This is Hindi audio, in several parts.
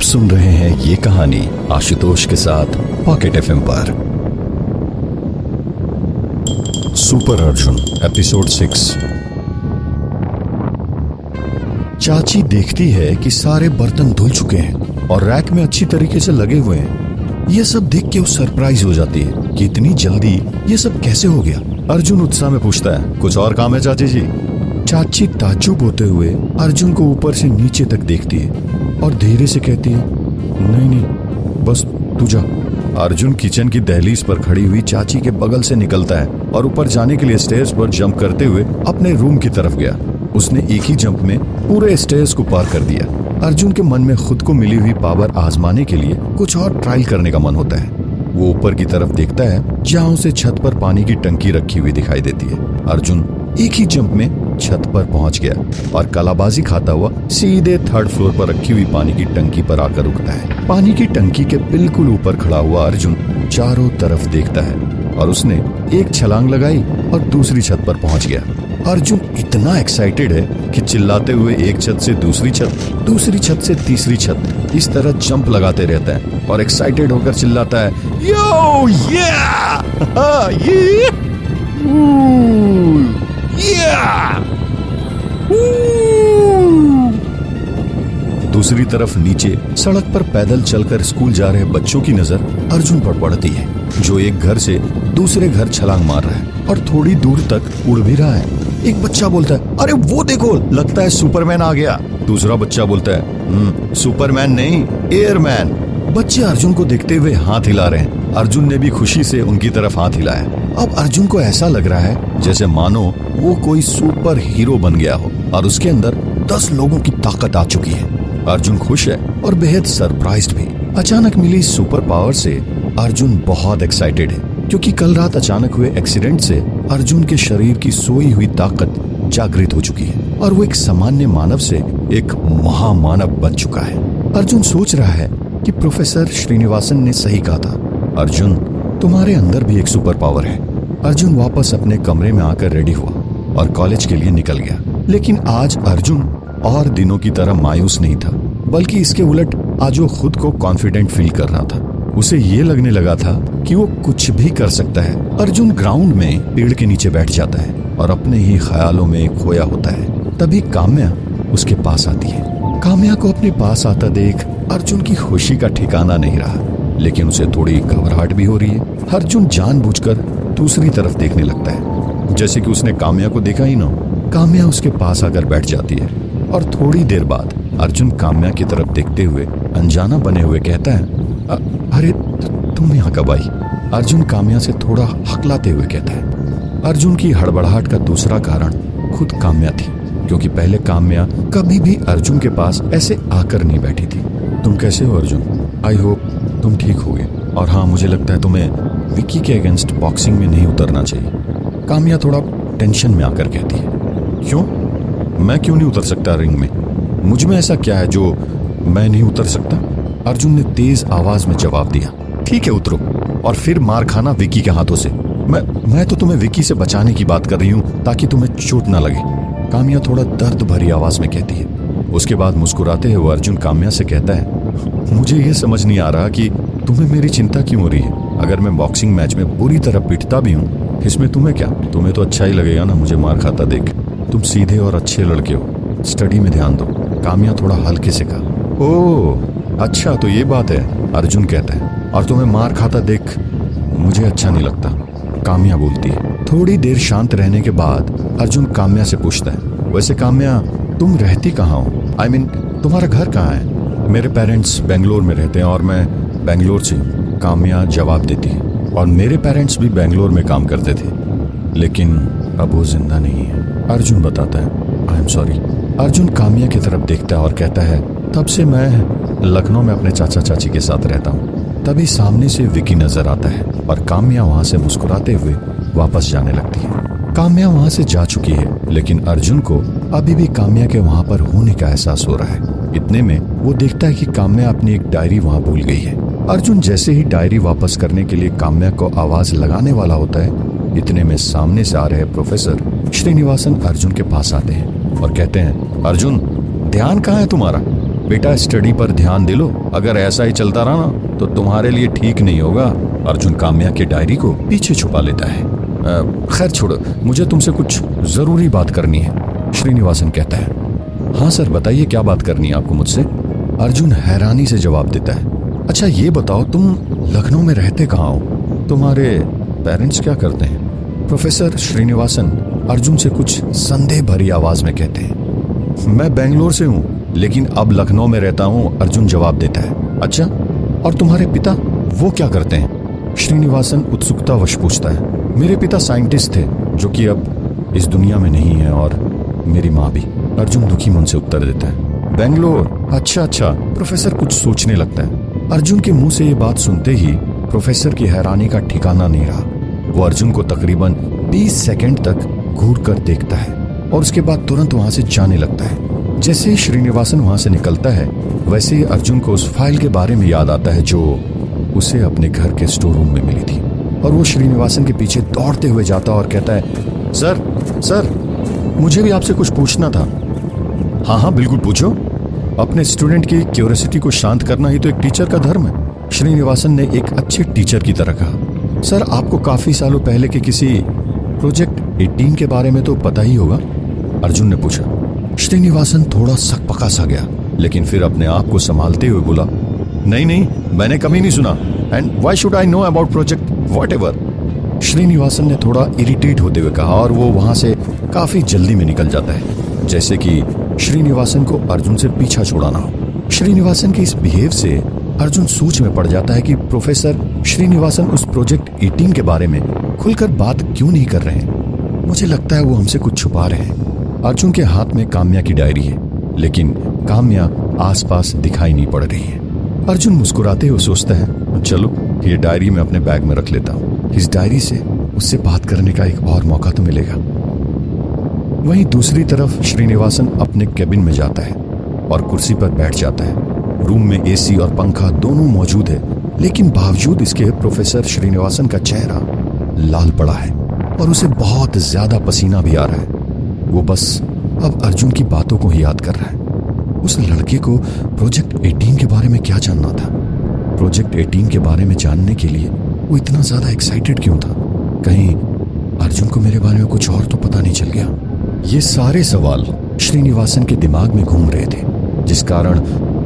सुन रहे हैं ये कहानी आशुतोष के साथ पॉकेट एफएम पर। Super Arjun episode 6। चाची देखती है कि सारे बर्तन धुल चुके हैं और रैक में अच्छी तरीके से लगे हुए हैं। ये सब देख के वो सरप्राइज हो जाती है कि इतनी जल्दी ये सब कैसे हो गया। अर्जुन उत्साह में पूछता है, कुछ और काम है चाची जी? चाची ताज्जुब होते हुए अर्जुन को ऊपर से नीचे तक देखती है और धीरे से कहती है, नहीं बस तू जा। अर्जुन किचन की दहलीज पर खड़ी हुई चाची के बगल से निकलता है और ऊपर जाने के लिए स्टेयर्स पर जंप करते हुए अपने रूम की तरफ गया। उसने एक ही जंप में पूरे स्टेयर्स को पार कर दिया। अर्जुन के मन में खुद को मिली हुई पावर आजमाने के लिए कुछ और ट्रायल करने का मन होता है। वो ऊपर की तरफ देखता है जहाँ उसे छत पर पानी की टंकी रखी हुई दिखाई देती है। अर्जुन एक ही जंप में छत पर पहुंच गया और कलाबाजी खाता हुआ सीधे 3rd फ्लोर पर रखी हुई पानी की टंकी पर आकर रुकता है। पानी की टंकी के बिल्कुल ऊपर खड़ा हुआ अर्जुन चारों तरफ देखता है और उसने एक छलांग लगाई और दूसरी छत पर पहुंच गया। अर्जुन इतना एक्साइटेड है कि चिल्लाते हुए एक छत से दूसरी छत, दूसरी छत से तीसरी छत, इस तरह जंप लगाते रहता है और एक्साइटेड होकर चिल्लाता है, यो दूसरी तरफ नीचे सड़क पर पैदल चलकर स्कूल जा रहे बच्चों की नजर अर्जुन पर पड़ती है, जो एक घर से दूसरे घर छलांग मार रहा है और थोड़ी दूर तक उड़ भी रहा है। एक बच्चा बोलता है, अरे वो देखो, लगता है सुपरमैन आ गया। दूसरा बच्चा बोलता है, सुपरमैन नहीं, एयरमैन। बच्चे अर्जुन को देखते हुए हाथ हिला रहे हैं। अर्जुन ने भी खुशी से उनकी तरफ हाथ हिलाया। अब अर्जुन को ऐसा लग रहा है जैसे मानो वो कोई सुपर हीरो बन गया हो और उसके अंदर 10 लोगों की ताकत आ चुकी है। अर्जुन खुश है और बेहद सरप्राइज्ड भी। अचानक मिली सुपर पावर से अर्जुन बहुत एक्साइटेड है, क्योंकि कल रात अचानक हुए एक्सीडेंट से अर्जुन के शरीर की सोई हुई ताकत जागृत हो चुकी है और वो एक सामान्य मानव से एक महामानव बन चुका है। अर्जुन सोच रहा है कि प्रोफेसर श्रीनिवासन ने सही कहा था, अर्जुन तुम्हारे अंदर भी एक सुपर पावर है। अर्जुन वापस अपने कमरे में आकर रेडी हुआ और कॉलेज के लिए निकल गया। लेकिन आज अर्जुन और दिनों की तरह मायूस नहीं था, बल्कि इसके उलट आज वो खुद को कॉन्फिडेंट फील कर रहा था। उसे ये लगने लगा था कि वो कुछ भी कर सकता है। अर्जुन ग्राउंड में पेड़ के नीचे बैठ जाता है और अपने ही ख्यालों में खोया होता है। तभी काम्या उसके पास आती है। काम्या को अपने पास आता देख अर्जुन की खुशी का ठिकाना नहीं रहा, लेकिन उसे थोड़ी घबराहट भी हो रही है। अर्जुन जानबूझकर दूसरी तरफ देखने लगता है, जैसे कि उसने काम्या को देखा ही ना। काम्या उसके पास आकर बैठ जाती है और थोड़ी देर बाद अर्जुन काम्या की तरफ देखते हुए अनजाना बने हुए कहता है, अरे तुम यहाँ कब आई? अर्जुन काम्या से थोड़ा हकलाते हुए कहता है। अर्जुन की हड़बड़ाहट का दूसरा कारण खुद काम्या थी, क्योंकि पहले काम्या कभी भी अर्जुन के पास ऐसे आकर नहीं बैठी थी। तुम कैसे हो अर्जुन? आई होप तुम ठीक होगे। और हाँ, मुझे लगता है तुम्हें विकी के अगेंस्ट बॉक्सिंग में नहीं उतरना चाहिए। काम्या थोड़ा टेंशन में आकर कहती है। क्यों? मैं क्यों नहीं उतर सकता रिंग में? मुझ में ऐसा क्या है जो मैं नहीं उतर सकता? अर्जुन ने तेज आवाज में जवाब दिया। ठीक है, उतरो और फिर मार खाना विकी के हाथों से। मैं तो तुम्हें विकी से बचाने की बात कर रही हूँ ताकि तुम्हें चोट ना लगे, काम्या थोड़ा दर्द भरी आवाज में कहती है। उसके बाद मुस्कुराते हुए अर्जुन काम्या से कहता है, मुझे ये समझ नहीं आ रहा कि तुम्हें मेरी चिंता क्यों हो रही है। अगर मैं बॉक्सिंग मैच में बुरी तरह पिटता भी हूँ, इसमें तुम्हें क्या? तुम्हें तो अच्छा ही लगेगा ना मुझे मार खाता देख। तुम सीधे और अच्छे लड़के हो, स्टडी में ध्यान दो, काम्या थोड़ा हल्के से कहा। ओह अच्छा, तो ये बात है, अर्जुन कहता है। और तुम्हें मार खाता देख मुझे अच्छा नहीं लगता, काम्या बोलती है। थोड़ी देर शांत रहने के बाद अर्जुन काम्या से पूछता है, वैसे काम्या तुम रहती कहाँ हो? I mean, तुम्हारा घर कहाँ है? मेरे पेरेंट्स बेंगलोर में रहते हैं और मैं बेंगलोर से हूँ, काम्या जवाब देती है। और मेरे पेरेंट्स भी बेंगलोर में काम करते थे, लेकिन अब वो जिंदा नहीं है, अर्जुन बताता है। I am sorry. Arjun Kamya की तरफ देखता है और कहता है, तब से मैं लखनऊ में अपने चाचा चाची के साथ रहता हूँ। तभी सामने से विकी नजर आता है और काम्या वहां से मुस्कुराते हुए वापस जाने लगती है। काम्या वहां से जा चुकी है, लेकिन अर्जुन को अभी भी काम्या के वहां पर होने का एहसास हो रहा है। इतने में वो देखता है कि काम्या अपनी एक डायरी वहां भूल गई है। अर्जुन जैसे ही डायरी वापस करने के लिए काम्या को आवाज लगाने वाला होता है, इतने में सामने से आ रहे प्रोफेसर श्रीनिवासन अर्जुन के पास आते हैं और कहते हैं, अर्जुन ध्यान कहाँ है तुम्हारा? बेटा स्टडी पर ध्यान दे लो, अगर ऐसा ही चलता रहा ना तो तुम्हारे लिए ठीक नहीं होगा। अर्जुन काम्या की डायरी को पीछे छुपा लेता है। खैर छोड़ो, मुझे तुमसे कुछ जरूरी बात करनी है, श्रीनिवासन कहता है। हाँ सर बताइए, क्या बात करनी है आपको मुझसे? अर्जुन हैरानी से जवाब देता है। अच्छा ये बताओ, तुम लखनऊ में रहते कहाँ हो? तुम्हारे पेरेंट्स क्या करते हैं? प्रोफेसर श्रीनिवासन अर्जुन से कुछ संदेह भरी आवाज में कहते हैं। मैं बेंगलोर से हूँ लेकिन अब लखनऊ में रहता हूँ, अर्जुन जवाब देता है। अच्छा, और तुम्हारे पिता वो क्या करते हैं? श्रीनिवासन उत्सुकतावश पूछता है। मेरे पिता साइंटिस्ट थे जो कि अब इस दुनिया में नहीं है, और मेरी माँ भी, अर्जुन दुखी मन से उत्तर देता है। बेंगलोर, अच्छा अच्छा। प्रोफेसर कुछ सोचने लगता है। अर्जुन के मुंह से ये बात सुनते ही प्रोफेसर की हैरानी का ठिकाना नहीं रहा। वो अर्जुन को तकरीबन 20 सेकंड तक घूर कर देखता है और उसके बाद तुरंत वहां से जाने लगता है। जैसे ही श्रीनिवासन वहां से निकलता है वैसे ही अर्जुन को उस फाइल के बारे में याद आता है जो उसे अपने घर के स्टोर रूम में मिली थी, और वो श्रीनिवासन के पीछे दौड़ते हुए जाता और कहता है, सर मुझे भी आपसे कुछ पूछना था। हाँ हाँ बिल्कुल पूछो। अपने स्टूडेंट की क्यूरियोसिटी को शांत करना ही तो एक टीचर का धर्म है, श्रीनिवासन ने एक अच्छे टीचर की तरह कहा। सर आपको काफी सालों पहले के किसी प्रोजेक्ट 18 के बारे में तो पता ही होगा, अर्जुन ने पूछा। श्रीनिवासन थोड़ा सकपका सा गया लेकिन फिर अपने आप को संभालते हुए बोला, नहीं मैंने कभी नहीं सुना, and why should I know about project whatever. Srinivasan ने थोड़ा इरिटेट होते हुए कहा और वो वहां से काफी जल्दी में निकल जाता है, जैसे कि श्रीनिवासन को अर्जुन से पीछा छुड़ाना हो। श्रीनिवासन के इस बिहेव से अर्जुन सोच में पड़ जाता है कि प्रोफेसर श्रीनिवासन उस प्रोजेक्ट 18 के बारे में खुलकर बात क्यों नहीं कर रहे हैं। मुझे लगता है वो हमसे कुछ छुपा रहे हैं। अर्जुन के हाथ में काम्या की डायरी है लेकिन काम्या आसपास दिखाई नहीं पड़ रही है। अर्जुन मुस्कुराते हुए सोचता है, चलो ये डायरी मैं अपने बैग में रख लेता हूँ, इस डायरी से उससे बात करने का एक और मौका तो मिलेगा। वहीं दूसरी तरफ श्रीनिवासन अपने केबिन में जाता है और कुर्सी पर बैठ जाता है। रूम में एसी और पंखा दोनों मौजूद है लेकिन बावजूद इसके प्रोफेसर श्रीनिवासन का चेहरा लाल पड़ा है और उसे बहुत ज्यादा पसीना भी आ रहा है। वो बस अब अर्जुन की बातों को ही याद कर रहा है। उस लड़के को प्रोजेक्ट 18 के बारे में क्या जानना था? प्रोजेक्ट 18 के बारे में जानने के लिए वो इतना ज्यादा एक्साइटेड क्यों था? कहीं अर्जुन को मेरे बारे में कुछ और तो पता नहीं चल गया? ये सारे सवाल श्रीनिवासन के दिमाग में घूम रहे थे, जिस कारण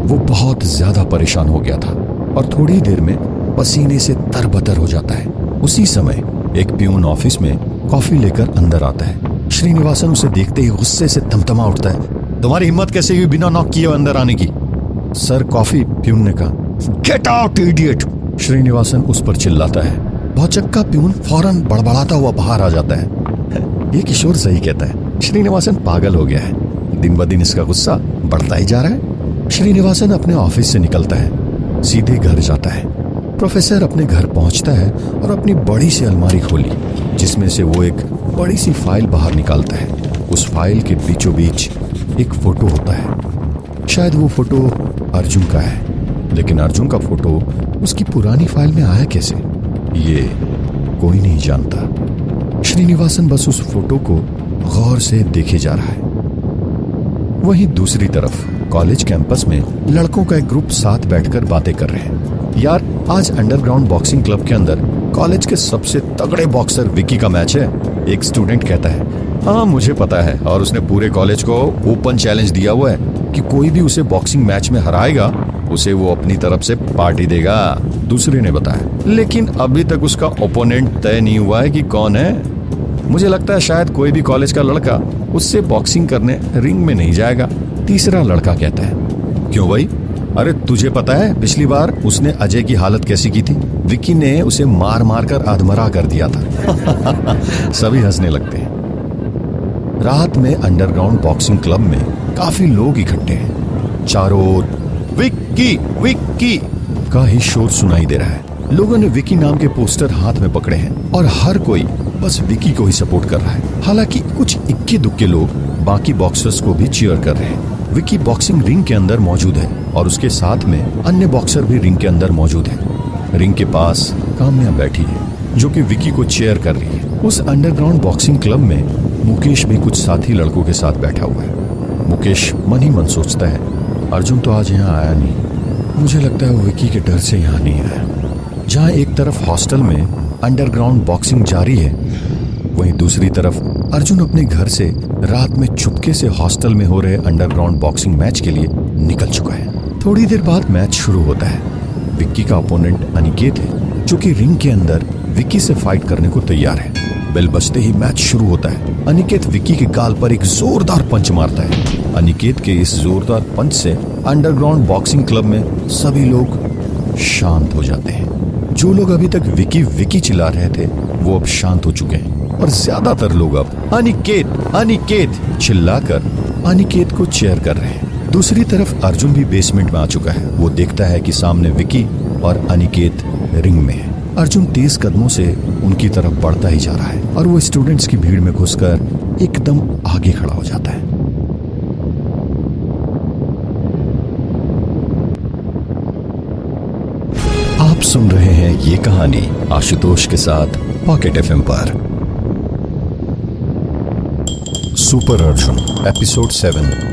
वो बहुत ज्यादा परेशान हो गया था और थोड़ी देर में पसीने से तरबतर हो जाता है। उसी समय एक प्यून ऑफिस में कॉफी लेकर अंदर आता है। श्रीनिवासन उसे देखते ही गुस्से से तमतमा उठता है। तुम्हारी हिम्मत कैसे हुई बिना नॉक किए अंदर आने की? सर कॉफी, प्यून ने कहा। Get out idiot! श्रीनिवासन उस पर चिल्लाता है। भौचक्का प्यून फौरन बड़बड़ाता हुआ बाहर आ जाता है। ये किशोर सही कहता है, श्रीनिवासन पागल हो गया है। दिन ब दिन इसका गुस्सा बढ़ता ही जा रहा है। श्रीनिवासन अपने ऑफिस से निकलता है, सीधे घर जाता है। प्रोफेसर अपने घर पहुंचता है और अपनी बड़ी सी अलमारी खोली जिसमें से वो एक बड़ी सी फाइल बाहर निकालता है। उस फाइल के बीचों बीच एक फोटो होता है। शायद वो फोटो अर्जुन का है, लेकिन अर्जुन का फोटो उसकी पुरानी फाइल में आया कैसे, ये कोई नहीं जानता। श्रीनिवासन बस उस फोटो को गौर से देखे जा रहा है। वहीं दूसरी तरफ कॉलेज कैंपस में लड़कों का एक ग्रुप साथ बैठकर बातें कर रहे हैं। यार आज अंडरग्राउंड बॉक्सिंग क्लब के अंदर कॉलेज के सबसे तगड़े बॉक्सर विकी का मैच है, एक स्टूडेंट कहता है। हाँ मुझे पता है, और उसने पूरे कॉलेज को ओपन चैलेंज दिया हुआ है कि कोई भी उसे बॉक्सिंग मैच में हराएगा उसे वो अपनी तरफ से पार्टी देगा, दूसरे ने बताया। लेकिन अभी तक उसका ओपोनेंट तय नहीं हुआ है कि कौन है। मुझे लगता है शायद कोई भी कॉलेज का लड़का उससे बॉक्सिंग करने रिंग में नहीं जाएगा, तीसरा लड़का कहता है। क्यों भाई? अरे तुझे पता है पिछली बार उसने अजय की हालत कैसी की थी? विकी ने उसे मार मार कर अधमरा कर दिया था। सभी हंसने लगते हैं। रात में अंडरग्राउंड बॉक्सिंग क्लब में काफी लोग इकट्ठे हैं। चारों ओर विक्की विक्की का ही शोर सुनाई दे रहा है। लोगों ने विकी नाम के पोस्टर हाथ में पकड़े हैं और हर कोई बस विकी को ही सपोर्ट कर रहा है। हालांकि कुछ इक्के दुक्के लोग बाकी बॉक्सर्स को भी चीयर कर रहे हैं। विकी बॉक्सिंग रिंग के अंदर मौजूद है और उसके साथ में अन्य बॉक्सर भी रिंग के अंदर मौजूद है। रिंग के पास काम्या बैठी है जो कि विकी को चेयर कर रही है। उस अंडरग्राउंड बॉक्सिंग क्लब में मुकेश भी कुछ साथी लड़कों के साथ बैठा हुआ है। मुकेश मन ही मन सोचता है, अर्जुन तो आज यहाँ आया नहीं। मुझे लगता है वो विक्की के डर से यहाँ नहीं आया। जहाँ एक तरफ हॉस्टल में अंडरग्राउंड बॉक्सिंग जारी है, वहीं दूसरी तरफ अर्जुन अपने घर से रात में चुपके से हॉस्टल में हो रहे अंडरग्राउंड बॉक्सिंग मैच के लिए निकल चुका है। थोड़ी देर बाद मैच शुरू होता है। विक्की का ओपोनेंट अनिकेत है, जो कि रिंग के अंदर विक्की से फाइट करने को तैयार है। बेल बजते ही मैच शुरू होता है। अनिकेत विक्की के गाल पर एक जोरदार पंच मारता है। अनिकेत के इस जोरदार पंच से अंडरग्राउंड बॉक्सिंग क्लब में सभी लोग शांत हो जाते हैं। जो लोग अभी तक विक्की विक्की चिल्ला रहे थे, वो अब शांत हो चुके हैं और ज्यादातर लोग अब अनिकेत अनिकेत चिल्लाकर अनिकेत को चेयर कर रहे हैं। दूसरी तरफ अर्जुन भी बेसमेंट में आ चुका है। वो देखता है कि सामने विक्की और अनिकेत रिंग में है। अर्जुन तेज कदमों से उनकी तरफ बढ़ता ही जा रहा है और वो स्टूडेंट्स की भीड़ में घुसकर एकदम आगे खड़ा हो जाता है। आप सुन रहे हैं ये कहानी आशुतोष के साथ पॉकेट एफएम पर। Super Arjun episode 7।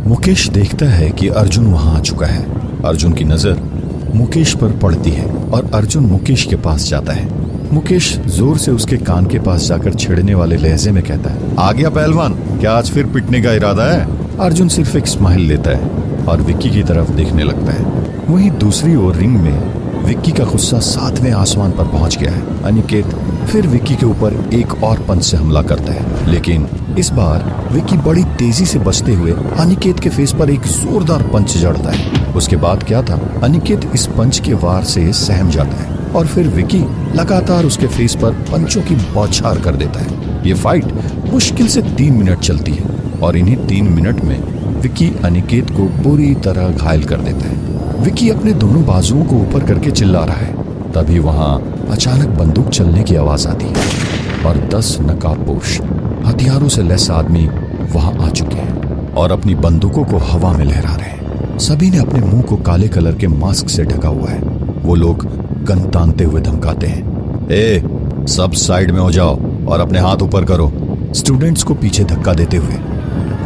मुकेश देखता है कि अर्जुन वहां आ चुका है। अर्जुन की नजर मुकेश पर पड़ती है और अर्जुन मुकेश के पास जाता है। मुकेश जोर से उसके कान के पास जाकर छिड़ने वाले लहजे में कहता है, आ गया पहलवान, क्या आज फिर पिटने का इरादा है? अर्जुन सिर्फ एक स्माइल लेता है और विक्की की तरफ देखने लगता है। वहीं दूसरी ओर रिंग में विक्की का गुस्सा 7वें आसमान पर पहुंच गया है। अनिकेत फिर विक्की के ऊपर एक और पंच से हमला करता है, लेकिन इस बार विक्की बड़ी तेजी से बचते हुए अनिकेत के फेस पर एक जोरदार पंच जड़ता है। उसके बाद क्या था, अनिकेत इस पंच के वार से सहम जाता है और फिर विक्की लगातार उसके फेस पर पंचों की बौछार कर देता है। ये फाइट मुश्किल से 3 मिनट चलती है और इन्हीं 3 मिनट में विक्की अनिकेत को बुरी तरह घायल कर देता है। विक्की अपने दोनों बाजुओं को ऊपर करके चिल्ला रहा है। तभी वहां अचानक बंदूक चलने की आवाज आती है और 10 नकाबपोश हथियारों से लैस आदमी वहां आ चुके हैं और अपनी बंदूकों को हवा में लहरा रहे हैं। सभी ने अपने मुंह को काले कलर के मास्क से ढका हुआ है। वो लोग गन तानते हुए धमकाते हैं, ए, सब साइड में हो जाओ और अपने हाथ ऊपर करो। स्टूडेंट्स को पीछे धक्का देते हुए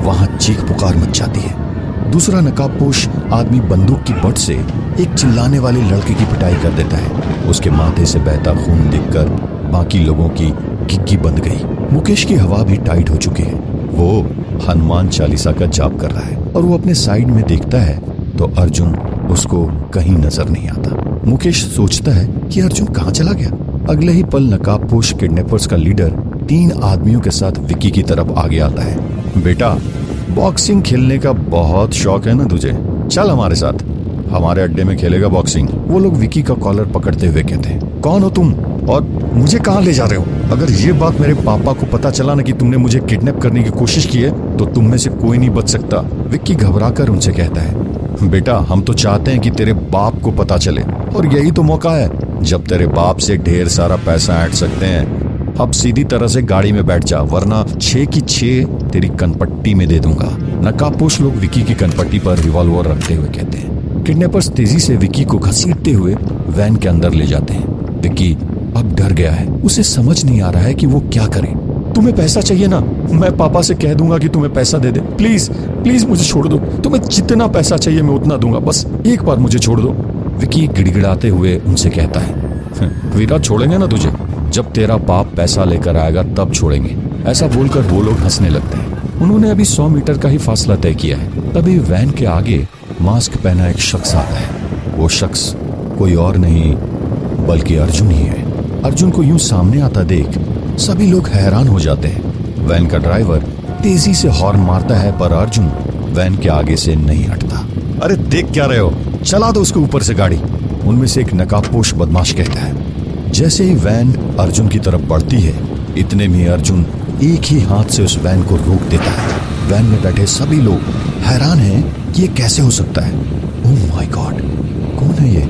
वहां चीख पुकार मच जाती है। दूसरा नकाबपोश आदमी बंदूक की बट से एक चिल्लाने वाले लड़के की पिटाई कर देता है। उसके माथे से बहता खून देखकर बाकी लोगों की घिग्गी बंद गई। मुकेश की हवा भी टाइट हो चुकी है। वो हनुमान चालीसा का जाप कर रहा है और वो अपने साइड में देखता है तो अर्जुन उसको कहीं नजर नहीं आता। मुकेश सोचता है कि अर्जुन कहाँ चला गया। अगले ही पल नकाबपोश किडनैपर्स का लीडर 3 आदमियों के साथ विक्की की तरफ आगे आता है। बेटा, बॉक्सिंग खेलने का बहुत शौक है ना तुझे? चल हमारे साथ, हमारे अड्डे में खेलेगा बॉक्सिंग। वो लोग विक्की का कॉलर पकड़ते हुए कहते हैं, कौन हो तुम और मुझे कहाँ ले जा रहे हो? अगर ये बात मेरे पापा को पता चला ना कि तुमने मुझे किडनैप करने की कोशिश की है तो तुम में से कोई नहीं बच सकता। विक्की घबराकर उनसे कहता है, बेटा, हम तो चाहते हैं कि तेरे बाप को पता चले और यही तो मौका है जब तेरे बाप से ढेर सारा पैसा ऐंठ सकते हैं। अब सीधी तरह से गाड़ी में बैठ जा, वरना 6 की 6 तेरी कनपट्टी में दे दूंगा। नकाबपोश लोग विक्की की कनपट्टी पर रिवॉल्वर रखते हुए कहते हैं। किडनैपर्स तेजी से विक्की को घसीटते हुए वैन के अंदर ले जाते हैं। विक्की अब डर गया है। उसे समझ नहीं आ रहा है कि वो क्या करे। तुम्हें पैसा चाहिए ना? मैं पापा से कह दूंगा कि तुम्हें पैसा दे दे। प्लीज प्लीज मुझे छोड़ दो। तुम्हें जितना पैसा चाहिए मैं उतना दूंगा, बस एक बार मुझे छोड़ दो। विक्की गिड़गिड़ाते हुए उनसे कहता है, वीरा, छोड़ेंगे ना तुझे? जब तेरा बाप पैसा लेकर आएगा तब छोड़ेंगे। ऐसा बोलकर वो लोग हंसने लगते हैं। उन्होंने अभी 100 मीटर का ही फासला तय किया है। तभी वैन के आगे मास्क पहना एक शख्स आता है। वो शख्स कोई और नहीं बल्कि अर्जुन ही है। अर्जुन को यूं सामने आता देख सभी लोग हैरान हो जाते हैं। वैन का ड्राइवर तेजी से हॉर्न मारता है पर अर्जुन वैन के आगे से नहीं हटता। अरे देख क्या रहे हो, चला दो उसके ऊपर से गाड़ी, उनमें से एक नकाबपोश बदमाश कहता है। जैसे ही वैन अर्जुन की तरफ बढ़ती है, इतने में अर्जुन एक ही हाथ से उस वैन को रोक देता है। वैन में बैठे सभी लोग हैरान हैं कि ये कैसे हो सकता है। ओह माय गॉड, कौन है ये?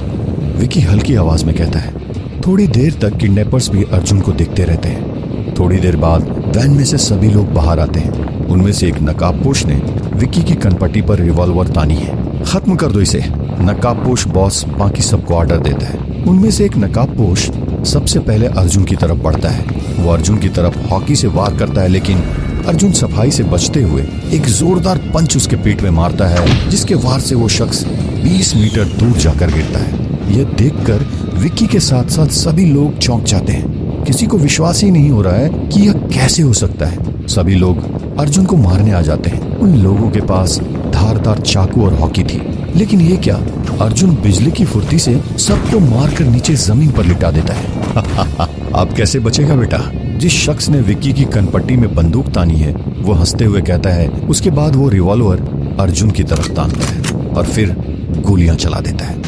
विक्की हल्की आवाज में कहता है। थोड़ी देर तक किडनैपर्स भी अर्जुन को देखते रहते हैं। थोड़ी देर बाद वैन में से सभी लोग बाहर आते हैं। उनमें से एक नकाबपोश ने विक्की की कनपट्टी पर रिवॉल्वर तानी है। खत्म कर दो इसे, नकाबपोश बॉस बाकी सबको ऑर्डर देता है। उनमें से एक नकाबपोश सबसे पहले अर्जुन की तरफ बढ़ता है। वो अर्जुन की तरफ हॉकी से वार करता है, लेकिन अर्जुन सफाई से बचते हुए एक जोरदार पंच उसके पेट में मारता है, जिसके वार से वो शख्स 20 मीटर दूर जाकर गिरता है। यह देखकर विक्की के साथ साथ सभी लोग चौंक जाते हैं। किसी को विश्वास ही नहीं हो रहा है कि यह कैसे हो सकता है। सभी लोग अर्जुन को मारने आ जाते हैं। उन लोगों के पास धारदार चाकू और हॉकी थी, लेकिन ये क्या, अर्जुन बिजली की फुर्ती से सबको मारकर नीचे जमीन पर लिटा देता है। अब कैसे बचेगा बेटा? जिस शख्स ने विक्की की कनपट्टी में बंदूक तानी है वो हंसते हुए कहता है। उसके बाद वो रिवॉल्वर अर्जुन की तरफ तानता है और फिर गोलियां चला देता है।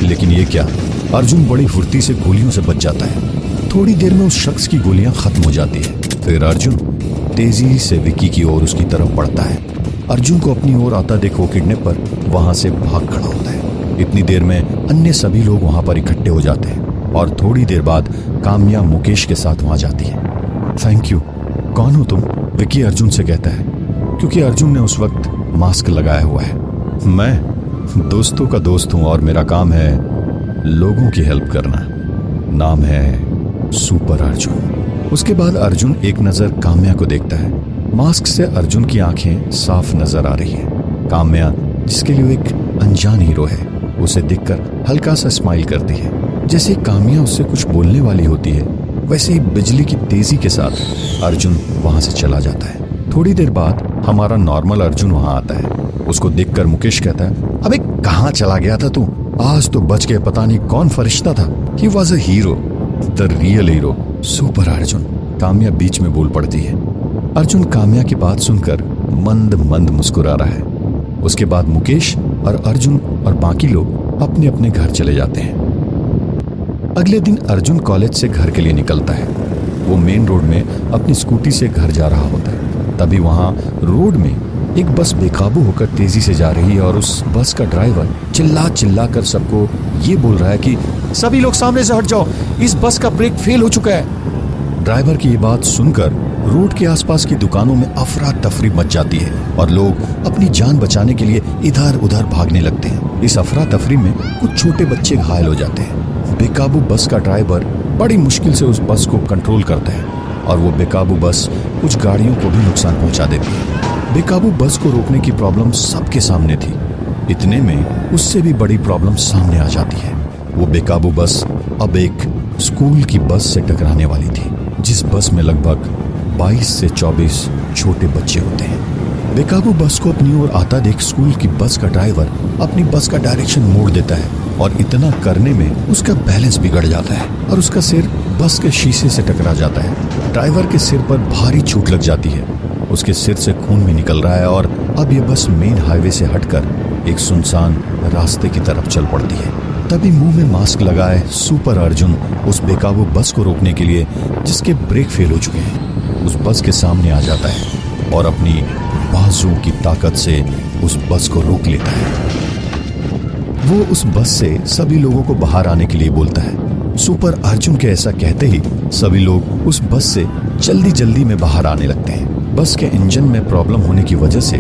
लेकिन ये क्या, अर्जुन बड़ी फुर्ती से गोलियों से बच जाता है। थोड़ी देर में उस शख्स की गोलियां खत्म हो जाती है। फिर अर्जुन तेजी से विक्की की ओर उसकी तरफ बढ़ता है। अर्जुन को अपनी ओर आता देख वो किडनैपर पर वहां से भाग खड़ा होता है। इतनी देर में अन्य सभी लोग वहां पर इकट्ठे हो जाते हैं और थोड़ी देर बाद काम्या मुकेश के साथ वहां जाती है। Thank you. कौन हो तुम? विक्की अर्जुन से कहता है, क्योंकि अर्जुन ने उस वक्त मास्क लगाया हुआ है। मैं दोस्तों का दोस्त हूं और मेरा काम है लोगों की हेल्प करना। नाम है सुपर अर्जुन। उसके बाद अर्जुन एक नजर काम्या को देखता है। मास्क से अर्जुन की आंखें साफ नजर आ रही है। काम्या, जिसके लिए एक अनजान हीरो है, उसे देखकर हल्का सा स्माइल करती है। जैसे काम्या उससे कुछ बोलने वाली होती है, वैसे ही बिजली की तेजी के साथ अर्जुन वहां से चला जाता है। थोड़ी देर बाद हमारा नॉर्मल अर्जुन वहां आता है। उसको देखकर मुकेश कहता है, अबे कहाँ चला गया था तू? आज तो बच के पता नहीं कौन फरिश्ता था। He was a hero, the real hero, super Arjun. Kamya बीच में बोल पड़ती है। अर्जुन काम्या की बात सुनकर मंद मंद मुस्कुरा रहा है। उसके बाद मुकेश और अर्जुन और बाकी लोग अपने अपने घर चले जाते हैं। अगले दिन अर्जुन कॉलेज से घर के लिए निकलता है। वो मेन रोड में अपनी स्कूटी से घर जा रहा होता है। तभी वहां रोड में एक बस बेकाबू होकर तेजी से जा रही है और उस बस का ड्राइवर चिल्ला चिल्ला कर सबको ये बोल रहा है कि सभी लोग सामने से हट जाओ, इस बस का ब्रेक फेल हो चुका है। ड्राइवर की ये बात सुनकर रोड के आसपास की दुकानों में अफरा तफरी मच जाती है और लोग अपनी जान बचाने के लिए इधर उधर भागने लगते हैं। इस अफरा तफरी में कुछ छोटे बच्चे घायल हो जाते हैं। बेकाबू बस का ड्राइवर बड़ी मुश्किल से उस बस को कंट्रोल करता है और वो बेकाबू बस कुछ गाड़ियों को भी नुकसान पहुंचा देती है। बेकाबू बस को रोकने की प्रॉब्लम सबके सामने थी। इतने में उससे भी बड़ी प्रॉब्लम सामने आ जाती है। वो बेकाबू बस अब एक स्कूल की बस से टकराने वाली थी, जिस बस में लगभग 22 से 24 छोटे बच्चे होते हैं। बेकाबू बस को अपनी ओर आता देख स्कूल की बस का ड्राइवर अपनी बस का डायरेक्शन मोड़ देता है और इतना करने में उसका बैलेंस बिगड़ जाता है और उसका सिर बस के शीशे से टकरा जाता है। ड्राइवर के सिर पर भारी चोट लग जाती है। उसके सिर से खून भी निकल रहा है और अब ये बस मेन हाईवे से हटकर एक सुनसान रास्ते की तरफ चल पड़ती है। तभी मुंह में मास्क लगाए सुपर अर्जुन उस बेकाबू बस को रोकने के लिए, जिसके ब्रेक फेल हो चुके हैं, उस बस के सामने आ जाता है और अपनी बाजू की ताकत से उस बस को रोक लेता है। वो उस बस से सभी लोगों को बाहर आने के लिए बोलता है। सुपर अर्जुन के ऐसा कहते ही सभी लोग उस बस से जल्दी जल्दी में बाहर आने लगते हैं। बस के इंजन में प्रॉब्लम होने की वजह से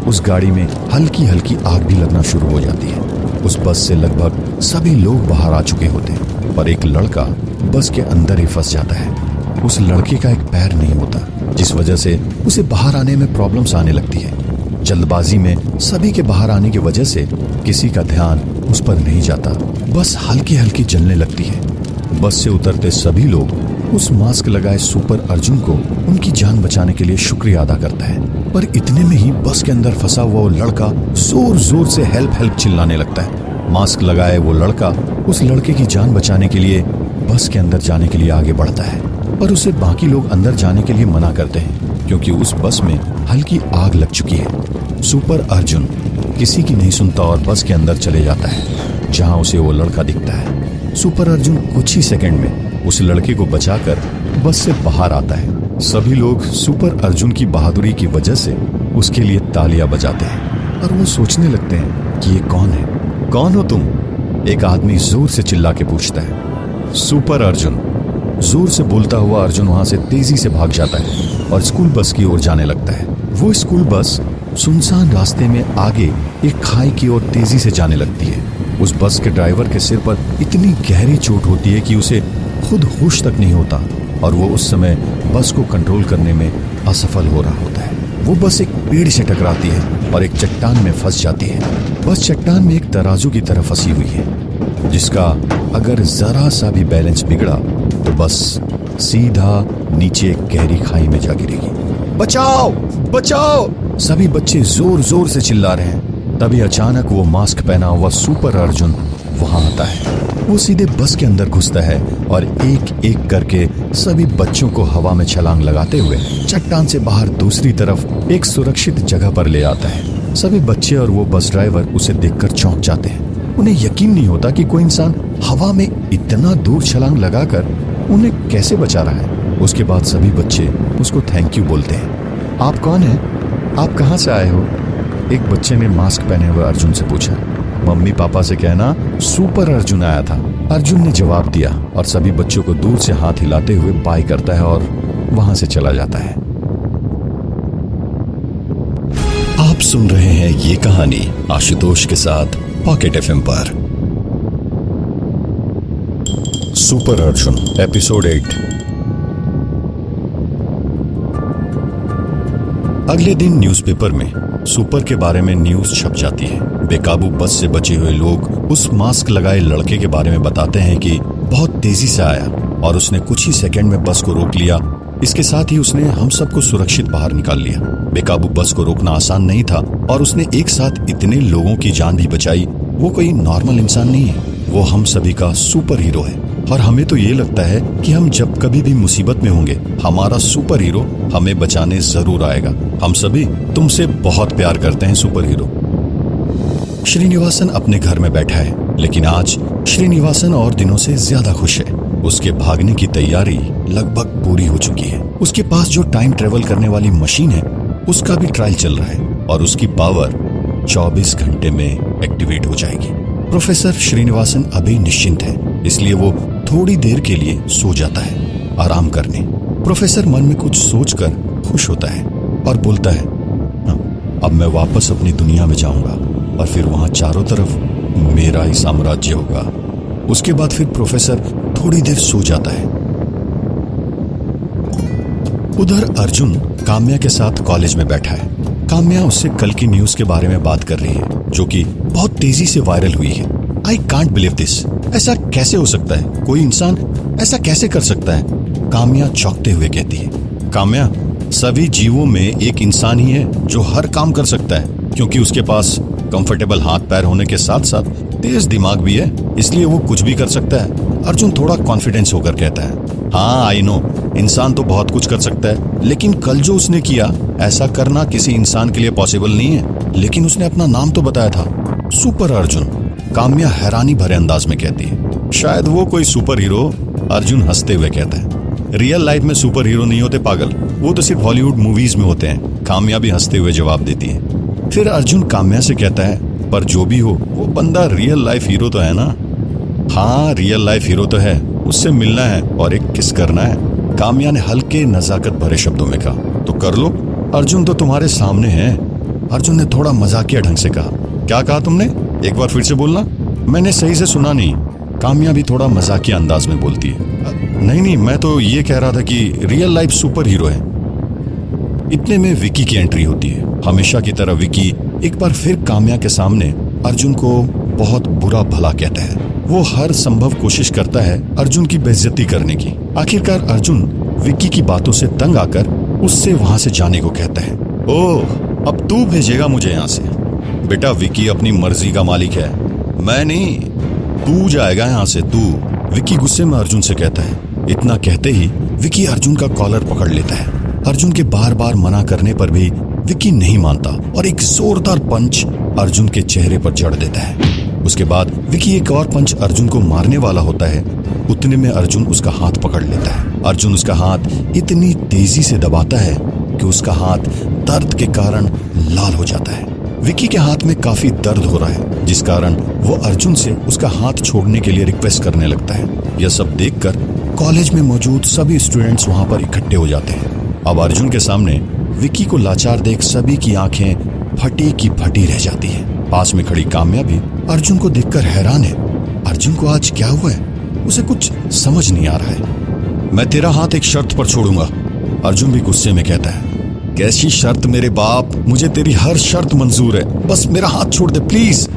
उस गाड़ी में हल्की हल्की आग भी लगना शुरू हो जाती है। उस बस से लगभग सभी लोग बाहर आ चुके होते हैं, पर एक लड़का बस के अंदर ही फंस जाता है। उस लड़के का एक पैर नहीं होता, जिस वजह से उसे बाहर आने में प्रॉब्लम्स आने लगती है। जल्दबाजी में सभी के बाहर आने की वजह से किसी का ध्यान उस पर नहीं जाता। बस हल्की हल्की जलने लगती है। बस से उतरते सभी लोग उस मास्क लगाए सुपर अर्जुन को उनकी जान बचाने के लिए शुक्रिया अदा करता है। पर इतने में ही बस के अंदर फंसा हुआ वो लड़का जोर जोर से हेल्प हेल्प चिल्लाने लगता है। मास्क लगाए वो लड़का उस लड़के की जान बचाने के लिए बस के अंदर जाने के लिए आगे बढ़ता है, पर उसे बाकी लोग अंदर जाने के लिए मना करते हैं क्योंकि उस बस में हल्की आग लग चुकी है। सुपर अर्जुन किसी की नहीं सुनता और बस के अंदर चले जाता है, जहां उसे वो लड़का दिखता है। सुपर अर्जुन कुछ ही सेकंड में उस लड़के को बचाकर बस से बाहर आता है। सभी लोग सुपर अर्जुन की बहादुरी की वजह से उसके लिए तालियां बजाते हैं और वो सोचने लगते हैं कि ये कौन है। कौन हो तुम? एक आदमी जोर से चिल्ला के पूछता है। सुपर अर्जुन, जोर से बोलता हुआ अर्जुन वहां से तेजी से भाग जाता है और स्कूल बस की ओर जाने लगता है। वो स्कूल बस सुनसान रास्ते में आगे एक खाई की ओर तेजी से जाने लगती है। उस बस के ड्राइवर के सिर पर इतनी गहरी चोट होती है कि उसे खुद होश तक नहीं होता और वो उस समय बस को कंट्रोल करने में असफल हो रहा होता है। वो बस एक पेड़ से टकराती है और एक चट्टान में फंस जाती है। बस चट्टान में एक तराजू की तरह फंसी हुई है, जिसका अगर जरा सा भी बैलेंस बिगड़ा तो बस सीधा नीचे गहरी खाई में जा गिरेगी। बचाओ बचाओ! सभी बच्चे जोर जोर से चिल्ला रहे हैं। तभी अचानक वो मास्क पहना हुआ सुपर अर्जुन वहां आता है। वो सीधे बस के अंदर घुसता है और एक एक करके सभी बच्चों को हवा में छलांग लगाते हुए चट्टान से बाहर दूसरी तरफ एक सुरक्षित जगह पर ले आता है। सभी बच्चे और वो बस ड्राइवर उसे देखकर चौंक जाते हैं। उन्हें यकीन नहीं होता कि कोई इंसान हवा में इतना दूर छलांग लगाकर उन्हें कैसे बचा रहा है। उसके बाद सभी बच्चे उसको थैंक यू बोलते हैं। आप कौन हैं? आप कहाँ से आए हो? एक बच्चे ने मास्क पहने हुए अर्जुन से पूछा। मम्मी पापा से कहना सुपर अर्जुन आया था, अर्जुन ने जवाब दिया और सभी बच्चों को दूर से हाथ हिलाते हुए बाय करता है और वहां से चला जाता है। आप सुन रहे हैं ये कहानी आशुतोष के साथ पॉकेट एफएम पर। Super Arjun episode 8। अगले दिन न्यूज़पेपर में सुपर के बारे में न्यूज छप जाती है। बेकाबू बस से बचे हुए लोग उस मास्क लगाए लड़के के बारे में बताते हैं कि बहुत तेजी से आया और उसने कुछ ही सेकंड में बस को रोक लिया। इसके साथ ही उसने हम सबको सुरक्षित बाहर निकाल लिया। बेकाबू बस को रोकना आसान नहीं था और उसने एक साथ इतने लोगों की जान भी बचाई। वो कोई नॉर्मल इंसान नहीं है, वो हम सभी का सुपर हीरो है। और हमें तो ये लगता है कि हम जब कभी भी मुसीबत में होंगे हमारा सुपर हीरो हमें बचाने जरूर आएगा। हम सभी तुमसे बहुत प्यार करते हैं सुपर हीरो। श्रीनिवासन अपने घर में बैठा है, लेकिन आज श्रीनिवासन और दिनों से ज्यादा खुश है। उसके भागने की तैयारी लगभग पूरी हो चुकी है। उसके पास जो टाइम ट्रेवल करने वाली मशीन है उसका भी ट्रायल चल रहा है और उसकी पावर 24 घंटे में एक्टिवेट हो जाएगी। प्रोफेसर श्रीनिवासन अभी निश्चिंत है, इसलिए वो थोड़ी देर के लिए सो जाता है आराम करने। प्रोफेसर मन में कुछ सोचकर खुश होता है और बोलता है, अब मैं वापस अपनी दुनिया में जाऊंगा और फिर वहां चारों तरफ मेरा ही साम्राज्य होगा। उसके बाद फिर प्रोफेसर थोड़ी देर सो जाता है। उधर अर्जुन काम्या के साथ कॉलेज में बैठा है। काम्या उससे कल की न्यूज के बारे में बात कर रही है, जो कि बहुत तेजी से वायरल हुई है। I can't believe this. ऐसा कैसे हो सकता है? कोई इंसान ऐसा कैसे कर सकता है? काम्या चौंकते हुए कहती है। काम्या, सभी जीवों में एक इंसान ही है जो हर काम कर सकता है, क्योंकि उसके पास कंफर्टेबल हाथ पैर होने के साथ साथ तेज दिमाग भी है, इसलिए वो कुछ भी कर सकता है। अर्जुन थोड़ा कॉन्फिडेंस होकर कहता है, हाँ आई नो, इंसान तो बहुत कुछ कर सकता है, लेकिन कल जो उसने किया ऐसा करना किसी इंसान के लिए पॉसिबल नहीं है। लेकिन उसने अपना नाम तो बताया था, सुपर अर्जुन। काम्या हैरानी भरे अंदाज में कहती है, शायद वो कोई सुपर हीरो। अर्जुन हंसते हुए कहता है, रियल लाइफ में सुपर हीरो नहीं होते पागल, वो तो सिर्फ हॉलीवुड मूवीज में होते हैं। काम्या भी हंसते हुए जवाब देती है। फिर अर्जुन काम्या से कहता है, पर जो भी हो वो बंदा रियल लाइफ हीरो तो है ना? हाँ रियल लाइफ हीरो तो है, उससे मिलना है और एक किस करना है। काम्या ने हल्के नजाकत भरे शब्दों में कहा। तो कर लो, अर्जुन तो तुम्हारे सामने है। अर्जुन ने थोड़ा मजाकिया ढंग से कहा। क्या कहा तुमने? एक बार फिर से बोलना, मैंने सही से सुना नहीं। काम्या भी थोड़ा मजाकिया अंदाज में बोलती है। नहीं, मैं तो ये कह रहा था कि रियल लाइफ सुपर हीरो है। इतने में विकी की एंट्री होती है। हमेशा की तरह विकी एक बार फिर काम्या के सामने अर्जुन को बहुत बुरा भला कहता है। वो हर संभव कोशिश करता है अर्जुन की बेइज्जती करने की। आखिरकार अर्जुन विकी की बातों से तंग आकर उससे वहां से जाने को कहता है। ओह, अब तू भेजेगा मुझे यहाँ से? बेटा, विकी अपनी मर्जी का मालिक है, मैं नहीं। तू जाएगा यहाँ से, तू। विकी गुस्से में अर्जुन से कहता है। इतना कहते ही विकी अर्जुन का कॉलर पकड़ लेता है। अर्जुन के बार बार मना करने पर भी विकी नहीं मानता और एक जोरदार पंच अर्जुन के चेहरे पर जड़ देता है। उसके बाद विकी एक और पंच अर्जुन को मारने वाला होता है। उतने में अर्जुन उसका हाथ पकड़ लेता है। अर्जुन उसका हाथ इतनी तेजी से दबाता है कि उसका हाथ दर्द के कारण लाल हो जाता है। विकी के हाथ में काफी दर्द हो रहा है, जिस कारण वो अर्जुन से उसका हाथ छोड़ने के लिए रिक्वेस्ट करने लगता है। यह सब देखकर कॉलेज में मौजूद सभी स्टूडेंट्स वहां पर इकट्ठे हो जाते हैं। अब अर्जुन के सामने विकी को लाचार देख सभी की आंखें फटी की फटी रह जाती है। पास में खड़ी काम्या भी अर्जुन को देखकर हैरान है। अर्जुन को आज क्या हुआ है, उसे कुछ समझ नहीं आ रहा है। मैं तेरा हाथ एक शर्त पर छोड़ूंगा। अर्जुन भी गुस्से में कहता है, कैसी शर्त मेरे बाप, मुझे तेरी हर शर्त मंजूर है, बस मेरा हाथ छोड़ दे प्लीज।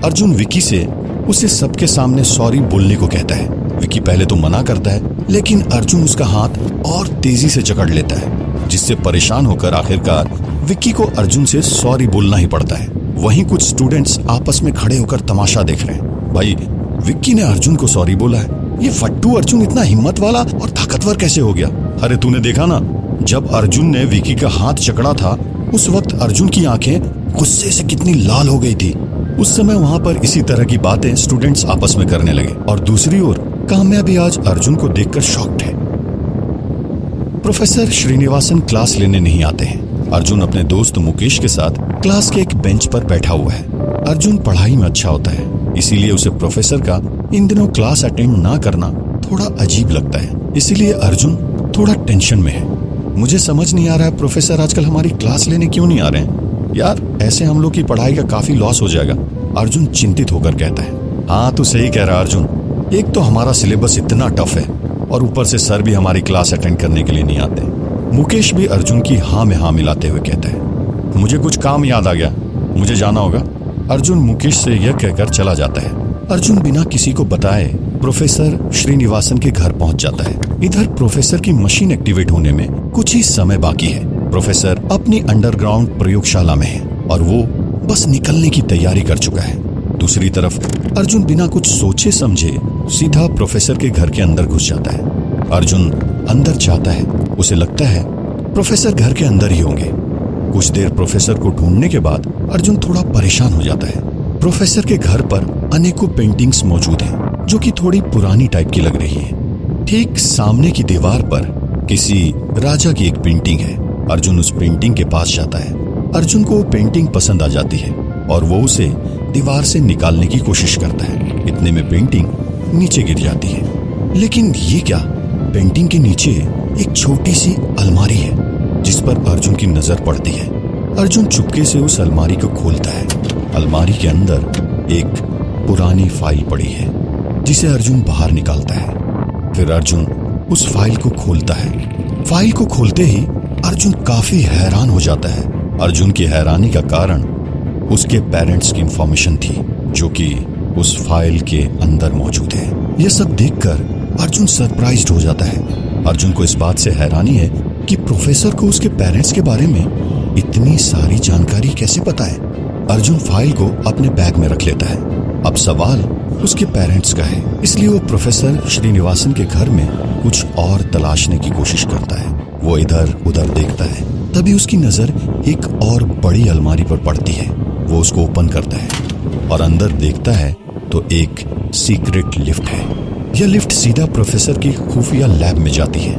अर्जुन विकी से उसे सबके सामने सॉरी बोलने को कहता है। विकी पहले तो मना करता है, लेकिन अर्जुन उसका हाथ और तेजी से जकड़ लेता है, जिससे परेशान होकर आखिरकार विक्की को अर्जुन से सॉरी बोलना ही पड़ता है। वहीं कुछ स्टूडेंट्स आपस में खड़े होकर तमाशा देख रहे हैं। भाई, विक्की ने अर्जुन को सॉरी बोला है, ये फट्टू अर्जुन इतना हिम्मत वाला और ताकतवर कैसे हो गया? अरे तूने देखा ना, जब अर्जुन ने विक्की का हाथ जकड़ा था उस वक्त अर्जुन की आंखें गुस्से से कितनी लाल हो गई थी। उस समय वहां पर इसी तरह की बातें स्टूडेंट्स आपस में करने लगे। और दूसरी ओर काम्या भी आज अर्जुन को देखकर शॉक्ड है। प्रोफेसर श्रीनिवासन क्लास लेने नहीं आते हैं। अर्जुन अपने दोस्त मुकेश के साथ क्लास के एक बेंच पर बैठा हुआ है। अर्जुन पढ़ाई में अच्छा होता है, इसीलिए उसे प्रोफेसर का इन दिनों क्लास अटेंड ना करना थोड़ा अजीब लगता है। इसीलिए अर्जुन थोड़ा टेंशन में है। मुझे समझ नहीं आ रहा है प्रोफेसर आजकल हमारी क्लास लेने क्यों नहीं आ रहे हैं यार, ऐसे हम लोग की पढ़ाई का काफी लॉस हो जाएगा। अर्जुन चिंतित होकर कहता है। हाँ तू सही कह रहा है अर्जुन, एक तो हमारा सिलेबस इतना टफ है और ऊपर से सर भी हमारी क्लास अटेंड करने के लिए नहीं आते। मुकेश भी अर्जुन की हाँ में हाँ मिलाते हुए कहता है, मुझे कुछ काम याद आ गया, मुझे जाना होगा। अर्जुन मुकेश से यह कहकर चला जाता है। अर्जुन बिना किसी को बताए प्रोफेसर श्रीनिवासन के घर पहुंच जाता है। इधर प्रोफेसर की मशीन एक्टिवेट होने में कुछ ही समय बाकी है। प्रोफेसर अपनी अंडरग्राउंड प्रयोगशाला में है और वो बस निकलने की तैयारी कर चुका है। दूसरी तरफ अर्जुन बिना कुछ सोचे समझे सीधा प्रोफेसर के घर के अंदर घुस जाता है। अर्जुन अंदर जाता है, उसे लगता है प्रोफेसर घर के अंदर ही होंगे। कुछ देर प्रोफेसर को ढूंढने के बाद अर्जुन थोड़ा परेशान हो जाता है। प्रोफेसर के घर पर अनेकों पेंटिंग्स मौजूद हैं, जो कि थोड़ी पुरानी टाइप की लग रही है। ठीक सामने की दीवार पर किसी राजा की एक पेंटिंग है। अर्जुन उस पेंटिंग के पास जाता है। अर्जुन को वो पेंटिंग पसंद आ जाती है और वो उसे दीवार से निकालने की कोशिश करता है। इतने में पेंटिंग नीचे गिर जाती है। लेकिन ये क्या, पेंटिंग के नीचे एक छोटी सी अलमारी है जिस पर अर्जुन की नजर पड़ती है। अर्जुन चुपके से उस अलमारी को खोलता है। अलमारी के अंदर एक पुरानी फाइल पड़ी है जिसे अर्जुन बाहर निकालता है। फिर अर्जुन उस फाइल को खोलता है। फाइल को खोलते ही अर्जुन काफी हैरान हो जाता है। अर्जुन की हैरानी का कारण उसके पेरेंट्स की इंफॉर्मेशन थी, जो कि उस फाइल के अंदर मौजूद है। यह सब देखकर अर्जुन सरप्राइज्ड हो जाता है। अर्जुन को इस बात से हैरानी है कि प्रोफेसर को उसके पेरेंट्स के बारे में इतनी सारी जानकारी कैसे पता है। अर्जुन फाइल को अपने बैग में रख लेता है। अब सवाल उसके पेरेंट्स का है, इसलिए वो प्रोफेसर श्रीनिवासन के घर में कुछ और तलाशने की कोशिश करता है। वो इधर उधर देखता है, तभी उसकी नजर एक और बड़ी अलमारी पर पड़ती है। वो उसको ओपन करता है और अंदर देखता है तो एक सीक्रेट लिफ्ट है। यह लिफ्ट सीधा प्रोफेसर की खुफिया लैब में जाती है।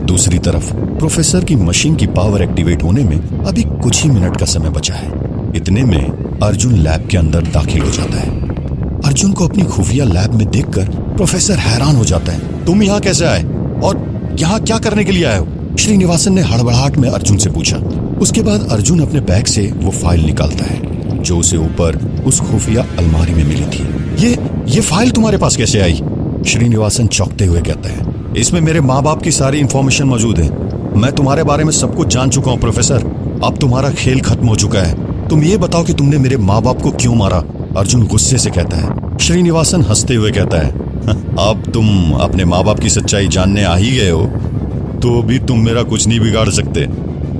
दूसरी तरफ प्रोफेसर की मशीन की पावर एक्टिवेट होने में अभी कुछ ही मिनट का समय बचा है। इतने में अर्जुन लैब के अंदर दाखिल हो जाता है। अर्जुन को अपनी खुफिया लैब में देखकर प्रोफेसर हैरान हो जाता है। तुम यहाँ कैसे आए और यहाँ क्या करने के लिए आए हो? श्रीनिवासन ने हड़बड़ाहट में अर्जुन से पूछा। उसके बाद अर्जुन अपने बैग से वो फाइल निकालता है जो उसे ऊपर उस खुफिया अलमारी में मिली थी। ये फाइल तुम्हारे पास कैसे आई? श्रीनिवासन चौंकते हुए कहता है, इसमें मेरे माँ बाप की सारी इंफॉर्मेशन मौजूद है। मैं तुम्हारे बारे में सब कुछ जान चुका हूँ प्रोफेसर। अब तुम्हारा खेल खत्म हो चुका है। तुम ये बताओ कि तुमने मेरे माँ बाप को क्यों मारा? अर्जुन गुस्से से कहता है। श्रीनिवासन हंसते हुए कहता है, अब तुम अपने माँ बाप की सच्चाई जानने आ ही गए हो तो भी तुम मेरा कुछ नहीं बिगाड़ सकते।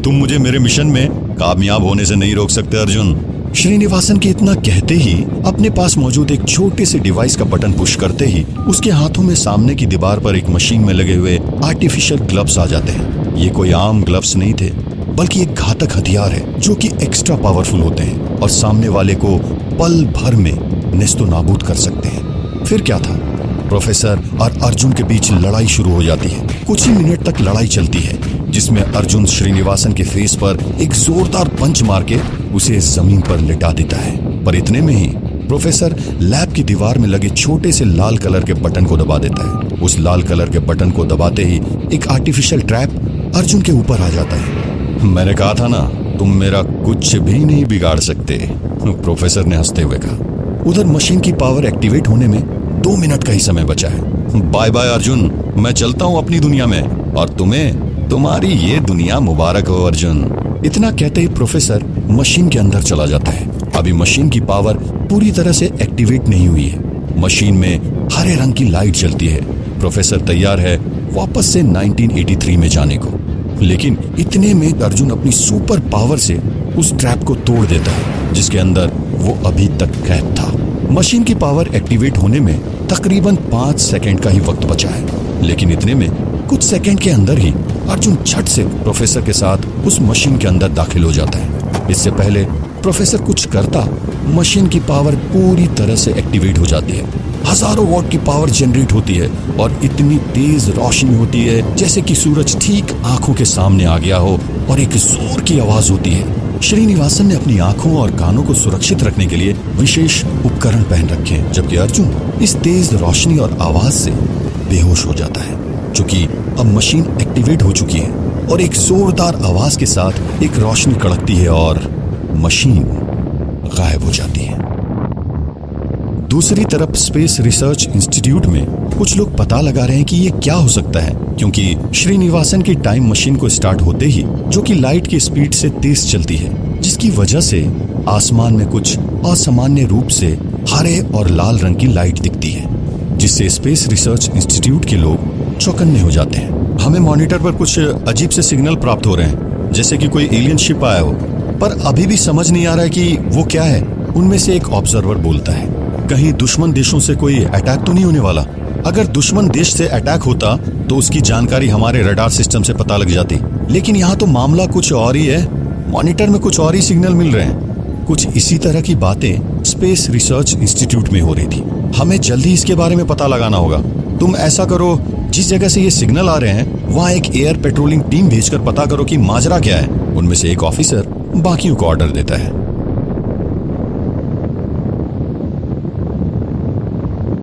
तुम मुझे मेरे मिशन में कामयाब होने से नहीं रोक सकते अर्जुन। श्रीनिवासन के इतना कहते ही अपने पास मौजूद एक छोटे से डिवाइस का बटन पुश करते ही उसके हाथों में सामने की दीवार पर एक मशीन में लगे हुए आर्टिफिशियल ग्लव्स आ जाते हैं। ये कोई आम ग्लव्स नहीं थे, बल्कि एक घातक हथियार है जो कि एक्स्ट्रा पावरफुल होते हैं और सामने वाले को पल भर में नेस्तो नाबूद कर सकते हैं। फिर क्या था, प्रोफेसर और अर्जुन के बीच लड़ाई शुरू हो जाती है। कुछ ही मिनट तक लड़ाई चलती है जिसमें अर्जुन श्रीनिवासन के फेस पर एक जोरदार पंच मार के उसे जमीन पर लिटा देता है। पर इतने में ही प्रोफेसर लैब की दीवार में लगे छोटे से लाल कलर के बटन को दबा देता है। उस लाल कलर के बटन को दबाते ही एक आर्टिफिशियल ट्रैप अर्जुन के ऊपर आ जाता है। मैंने कहा था ना, तुम मेरा कुछ भी नहीं बिगाड़ सकते, प्रोफेसर ने हंसते हुए कहा। उधर मशीन की पावर एक्टिवेट होने में 2 मिनट का ही समय बचा है। बाय बाय अर्जुन, मैं चलता हूँ अपनी दुनिया में, और तुम्हें तुम्हारी ये दुनिया मुबारक हो अर्जुन। इतना कहते ही प्रोफेसर मशीन के अंदर चला जाता है। अभी मशीन की पावर पूरी तरह से एक्टिवेट नहीं हुई है। मशीन में हरे रंग की लाइट जलती है। प्रोफेसर तैयार है वापस से 1983 में जाने को, लेकिन इतने में अर्जुन अपनी सुपर पावर से उस ट्रैप को तोड़ देता है जिसके अंदर वो अभी तक कैद था। मशीन की पावर एक्टिवेट होने में तकरीबन 5 सेकंड का ही वक्त बचा है, लेकिन इतने में कुछ सेकंड के अंदर ही अर्जुन झट से प्रोफेसर के साथ उस मशीन के अंदर दाखिल हो जाता है। इससे पहले प्रोफेसर कुछ करता, मशीन की पावर पूरी तरह से एक्टिवेट हो जाती है। हजारों वॉट की पावर जनरेट होती है और इतनी तेज रोशनी होती है जैसे कि सूरज ठीक आंखों के सामने आ गया हो, और एक जोर की आवाज होती है। श्रीनिवासन ने अपनी आंखों और कानों को सुरक्षित रखने के लिए विशेष उपकरण पहन रखे हैं, जबकि अर्जुन इस तेज रोशनी और आवाज से बेहोश हो जाता है। क्योंकि अब मशीन एक्टिवेट हो चुकी है और एक जोरदार आवाज के साथ एक रोशनी कड़कती है और मशीन गायब हो जाती है। दूसरी तरफ स्पेस रिसर्च इंस्टीट्यूट में कुछ लोग पता लगा रहे हैं कि ये क्या हो सकता है, क्योंकि श्रीनिवासन की टाइम मशीन को स्टार्ट होते ही, जो कि लाइट की स्पीड से तेज चलती है, जिसकी वजह से आसमान में कुछ असामान्य रूप से हरे और लाल रंग की लाइट दिखती है, जिससे स्पेस रिसर्च इंस्टीट्यूट के लोग चौकन्ने हो जाते हैं। हमें मॉनिटर पर कुछ अजीब से सिग्नल प्राप्त हो रहे हैं, जैसे कि कोई एलियन शिप आया हो, पर अभी भी समझ नहीं आ रहा है कि वो क्या है। उनमें से एक ऑब्जर्वर बोलता है, कहीं दुश्मन देशों से कोई अटैक तो नहीं होने वाला? अगर दुश्मन देश से अटैक होता तो उसकी जानकारी हमारे रडार सिस्टम से पता लग जाती, लेकिन यहाँ तो मामला कुछ और ही है। मॉनिटर में कुछ और ही सिग्नल मिल रहे हैं। कुछ इसी तरह की बातें स्पेस रिसर्च इंस्टीट्यूट में हो रही थी। हमें जल्दी इसके बारे में पता लगाना होगा। तुम ऐसा करो, जिस जगह से ये सिग्नल आ रहे हैं वहाँ एक एयर पेट्रोलिंग टीम भेजकर पता करो कि माजरा क्या है। उनमें से एक ऑफिसर बाकियों को ऑर्डर देता है।